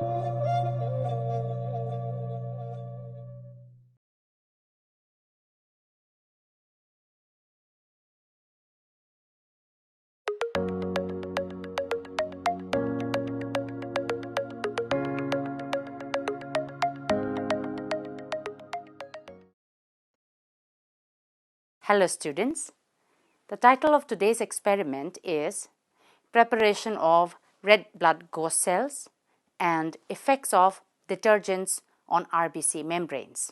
Hello students, the title of today's experiment is Preparation of Red Blood Ghost Cells and Effects of Detergents on RBC Membranes.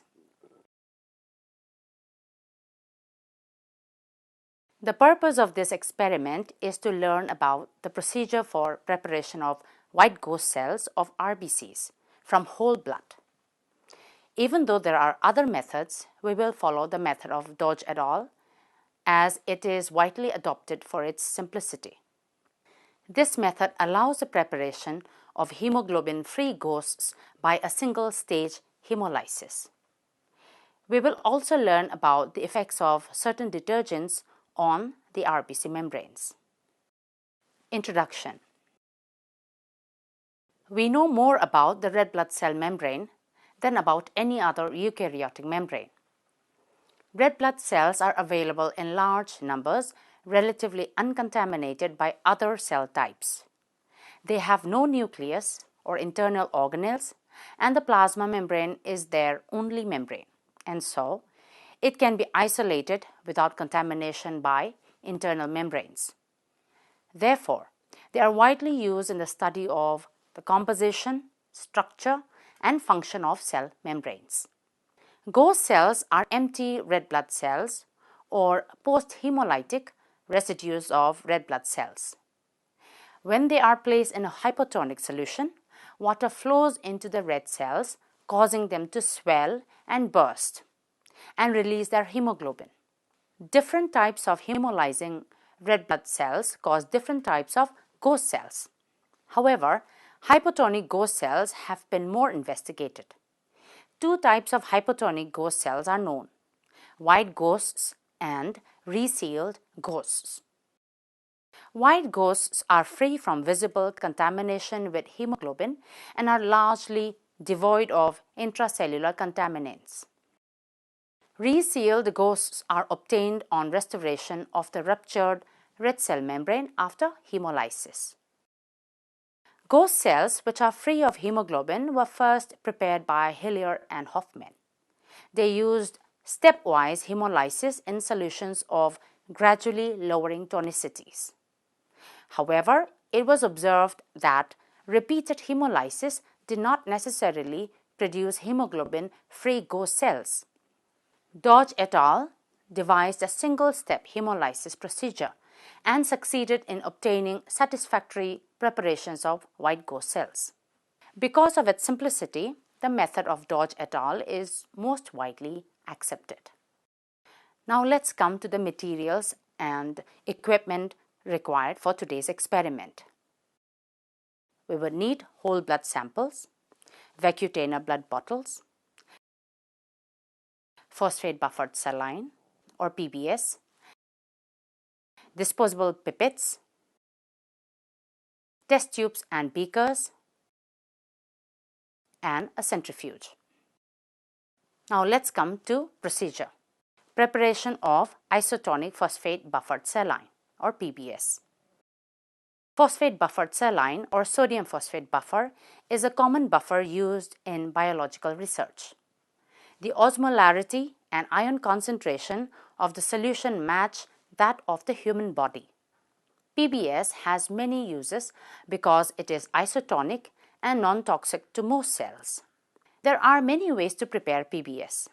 The purpose of this experiment is to learn about the procedure for preparation of white ghost cells of RBCs from whole blood. Even though there are other methods, we will follow the method of Dodge et al. As it is widely adopted for its simplicity. This method allows the preparation of hemoglobin-free ghosts by a single-stage hemolysis. We will also learn about the effects of certain detergents on the RBC membranes. Introduction. We know more about the red blood cell membrane than about any other eukaryotic membrane. Red blood cells are available in large numbers, relatively uncontaminated by other cell types. They have no nucleus or internal organelles, and the plasma membrane is their only membrane, and so it can be isolated without contamination by internal membranes. Therefore, they are widely used in the study of the composition, structure, and function of cell membranes. Ghost cells are empty red blood cells or post-hemolytic residues of red blood cells. When they are placed in a hypotonic solution, water flows into the red cells, causing them to swell and burst and release their hemoglobin. Different types of hemolyzing red blood cells cause different types of ghost cells. However, hypotonic ghost cells have been more investigated. Two types of hypotonic ghost cells are known: white ghosts and resealed ghosts. White ghosts are free from visible contamination with hemoglobin and are largely devoid of intracellular contaminants. Resealed ghosts are obtained on restoration of the ruptured red cell membrane after hemolysis. Ghost cells, which are free of hemoglobin, were first prepared by Hillier and Hoffman. They used stepwise hemolysis in solutions of gradually lowering tonicities. However, it was observed that repeated hemolysis did not necessarily produce hemoglobin-free ghost cells. Dodge et al. Devised a single-step hemolysis procedure and succeeded in obtaining satisfactory preparations of white ghost cells. Because of its simplicity, the method of Dodge et al. Is most widely accepted. Now let's come to the materials and equipment required for today's experiment. We would need whole blood samples, Vacutainer blood bottles, phosphate buffered saline or PBS, disposable pipettes, test tubes and beakers, and a centrifuge. Now let's come to procedure. Preparation of isotonic phosphate buffered saline or PBS. Phosphate buffered saline or sodium phosphate buffer is a common buffer used in biological research. The osmolarity and ion concentration of the solution match that of the human body. PBS has many uses because it is isotonic and non-toxic to most cells. There are many ways to prepare PBS.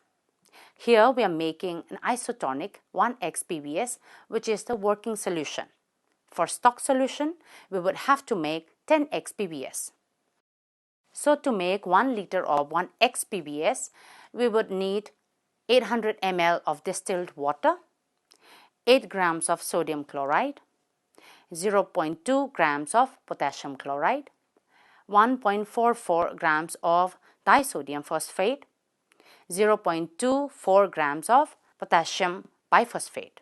Here we are making an isotonic 1x PBS, which is the working solution. For stock solution, we would have to make 10x PBS. So to make 1 liter of 1x PBS, we would need 800 ml of distilled water, 8 grams of sodium chloride, 0.2 grams of potassium chloride, 1.44 grams of disodium phosphate, 0.24 grams of potassium biphosphate.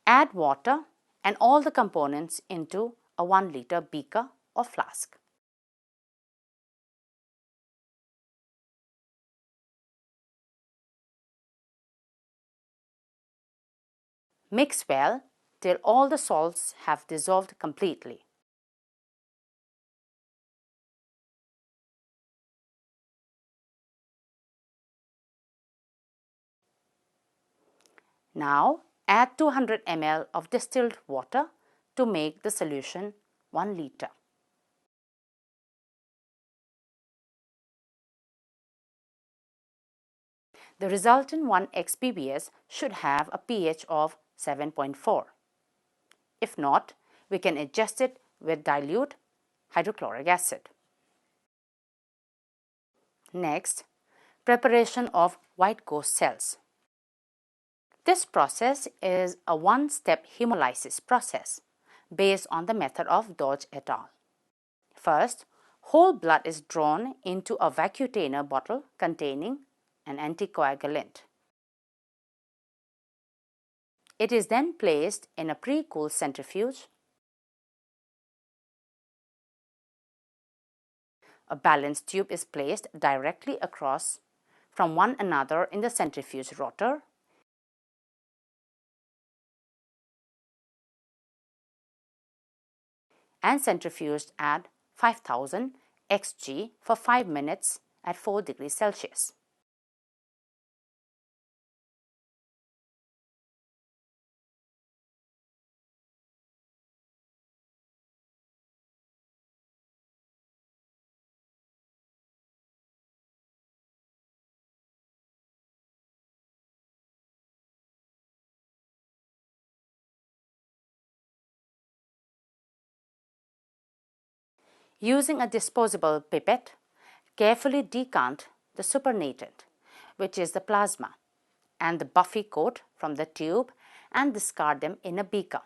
Add water and all the components into a 1 liter beaker or flask. Mix well till all the salts have dissolved completely. Now add 200 ml of distilled water to make the solution 1 liter. The resultant 1x PBS should have a pH of 7.4. If not, we can adjust it with dilute hydrochloric acid. Next, preparation of white ghost cells. This process is a one-step hemolysis process based on the method of Dodge et al. First, whole blood is drawn into a vacutainer bottle containing an anticoagulant. It is then placed in a pre-cooled centrifuge. A balance tube is placed directly across from one another in the centrifuge rotor. And centrifuged at 5000 Xg for 5 minutes at 4 degrees Celsius. Using a disposable pipette, carefully decant the supernatant, which is the plasma, and the buffy coat from the tube and discard them in a beaker.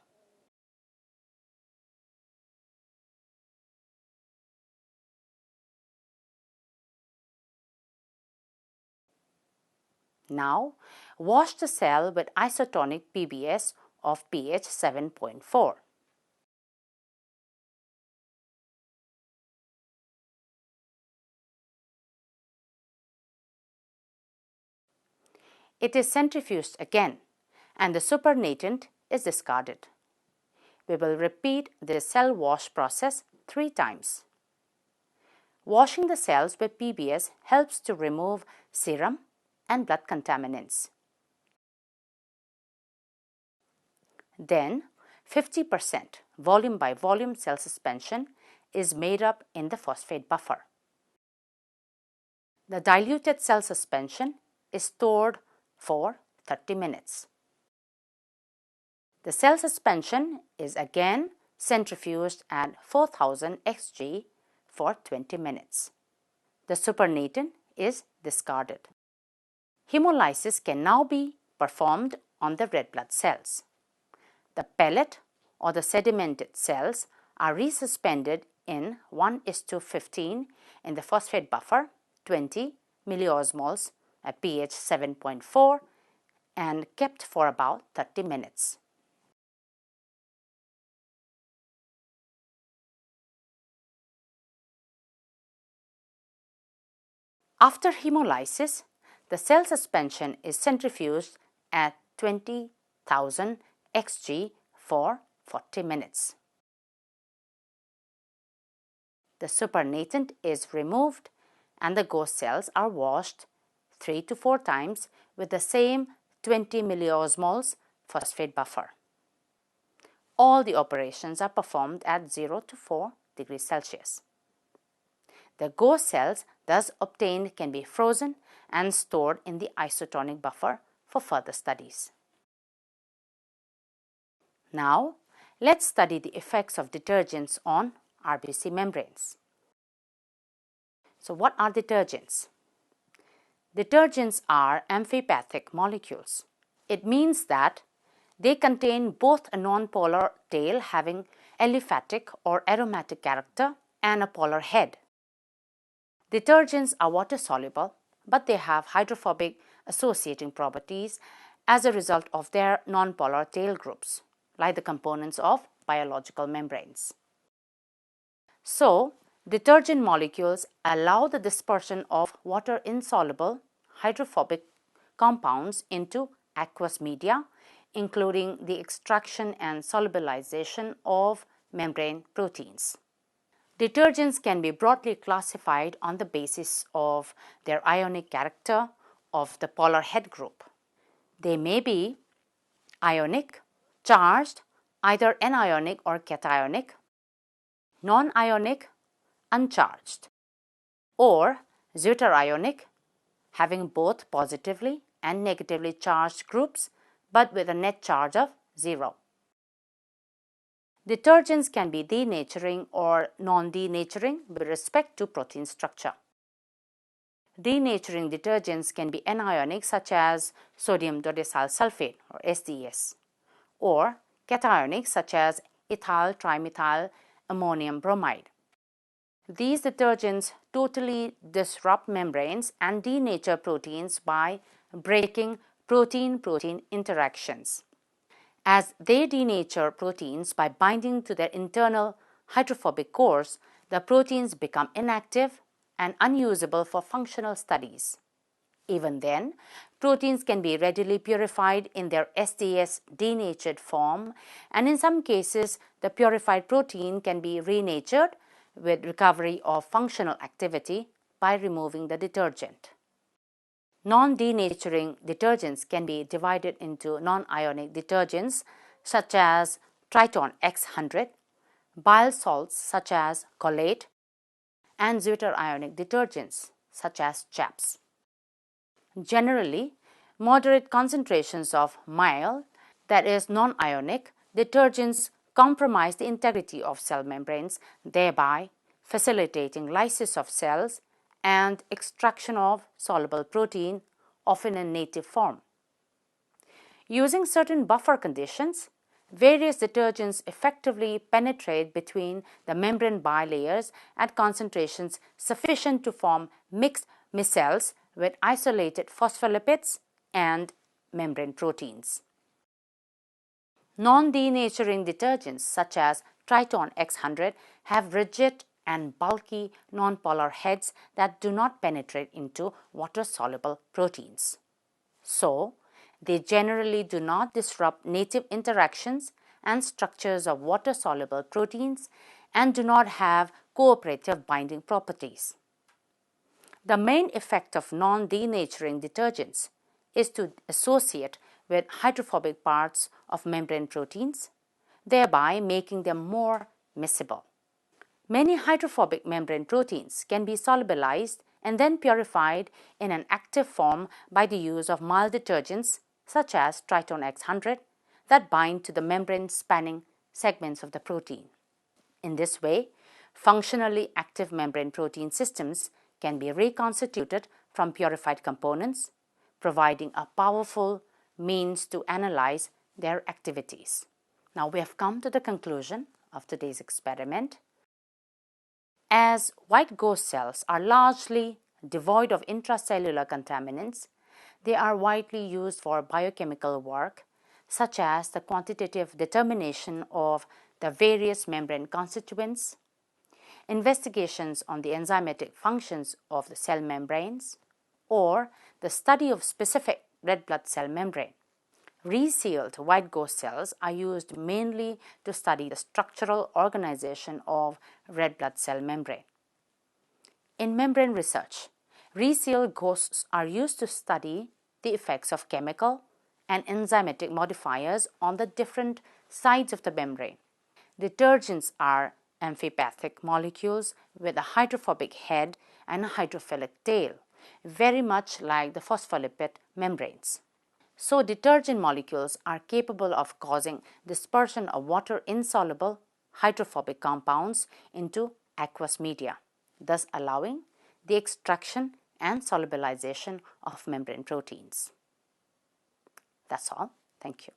Now, wash the cell with isotonic PBS of pH 7.4. It is centrifuged again and the supernatant is discarded. We will repeat the cell wash process 3 times. Washing the cells with PBS helps to remove serum and blood contaminants. Then 50% volume by volume cell suspension is made up in the phosphate buffer. The diluted cell suspension is stored for 30 minutes. The cell suspension is again centrifuged at 4000 Xg for 20 minutes. The supernatant is discarded. Hemolysis can now be performed on the red blood cells. The pellet or the sedimented cells are resuspended in 1:15 in the phosphate buffer, 20 milliosmoles at pH 7.4 and kept for about 30 minutes. After hemolysis, the cell suspension is centrifuged at 20,000 Xg for 40 minutes. The supernatant is removed and the ghost cells are washed 3 to 4 times with the same 20 milliosmoles phosphate buffer. All the operations are performed at 0 to 4 degrees Celsius. The ghost cells thus obtained can be frozen and stored in the isotonic buffer for further studies. Now, let's study the effects of detergents on RBC membranes. So what are detergents? Detergents are amphipathic molecules. It means that they contain both a nonpolar tail having aliphatic or aromatic character and a polar head. Detergents are water-soluble, but they have hydrophobic associating properties as a result of their nonpolar tail groups, like the components of biological membranes. So, detergent molecules allow the dispersion of water-insoluble hydrophobic compounds into aqueous media, including the extraction and solubilization of membrane proteins. Detergents can be broadly classified on the basis of their ionic character of the polar head group. They may be ionic, charged, either anionic or cationic, non-ionic, uncharged, or deuterionic, having both positively and negatively charged groups but with a net charge of 0. Detergents can be denaturing or non-denaturing with respect to protein structure. Denaturing detergents can be anionic, such as sodium dodecyl sulfate or SDS, or cationic, such as ethyl trimethyl ammonium bromide. These detergents totally disrupt membranes and denature proteins by breaking protein-protein interactions. As they denature proteins by binding to their internal hydrophobic cores, the proteins become inactive and unusable for functional studies. Even then, proteins can be readily purified in their SDS denatured form, and in some cases, the purified protein can be renatured with recovery of functional activity by removing the detergent. Non-denaturing detergents can be divided into non-ionic detergents such as Triton X100, bile salts such as cholate, and deuterionic detergents such as CHAPS. Generally, moderate concentrations of mild, that is non-ionic, detergents compromise the integrity of cell membranes, thereby facilitating lysis of cells and extraction of soluble protein, often in native form. Using certain buffer conditions, various detergents effectively penetrate between the membrane bilayers at concentrations sufficient to form mixed micelles with isolated phospholipids and membrane proteins. Non-denaturing detergents such as Triton X100 have rigid and bulky nonpolar heads that do not penetrate into water-soluble proteins. So, they generally do not disrupt native interactions and structures of water-soluble proteins and do not have cooperative binding properties. The main effect of non-denaturing detergents is to associate with hydrophobic parts of membrane proteins, thereby making them more miscible. Many hydrophobic membrane proteins can be solubilized and then purified in an active form by the use of mild detergents such as Triton X100 that bind to the membrane-spanning segments of the protein. In this way, functionally active membrane protein systems can be reconstituted from purified components, providing a powerful means to analyze their activities. Now we have come to the conclusion of today's experiment. As white ghost cells are largely devoid of intracellular contaminants, they are widely used for biochemical work, such as the quantitative determination of the various membrane constituents, investigations on the enzymatic functions of the cell membranes, or the study of specific red blood cell membrane. Resealed white ghost cells are used mainly to study the structural organization of red blood cell membrane. In membrane research, resealed ghosts are used to study the effects of chemical and enzymatic modifiers on the different sides of the membrane. Detergents are amphipathic molecules with a hydrophobic head and a hydrophilic tail, very much like the phospholipid membranes. So, detergent molecules are capable of causing dispersion of water-insoluble hydrophobic compounds into aqueous media, thus allowing the extraction and solubilization of membrane proteins. That's all. Thank you.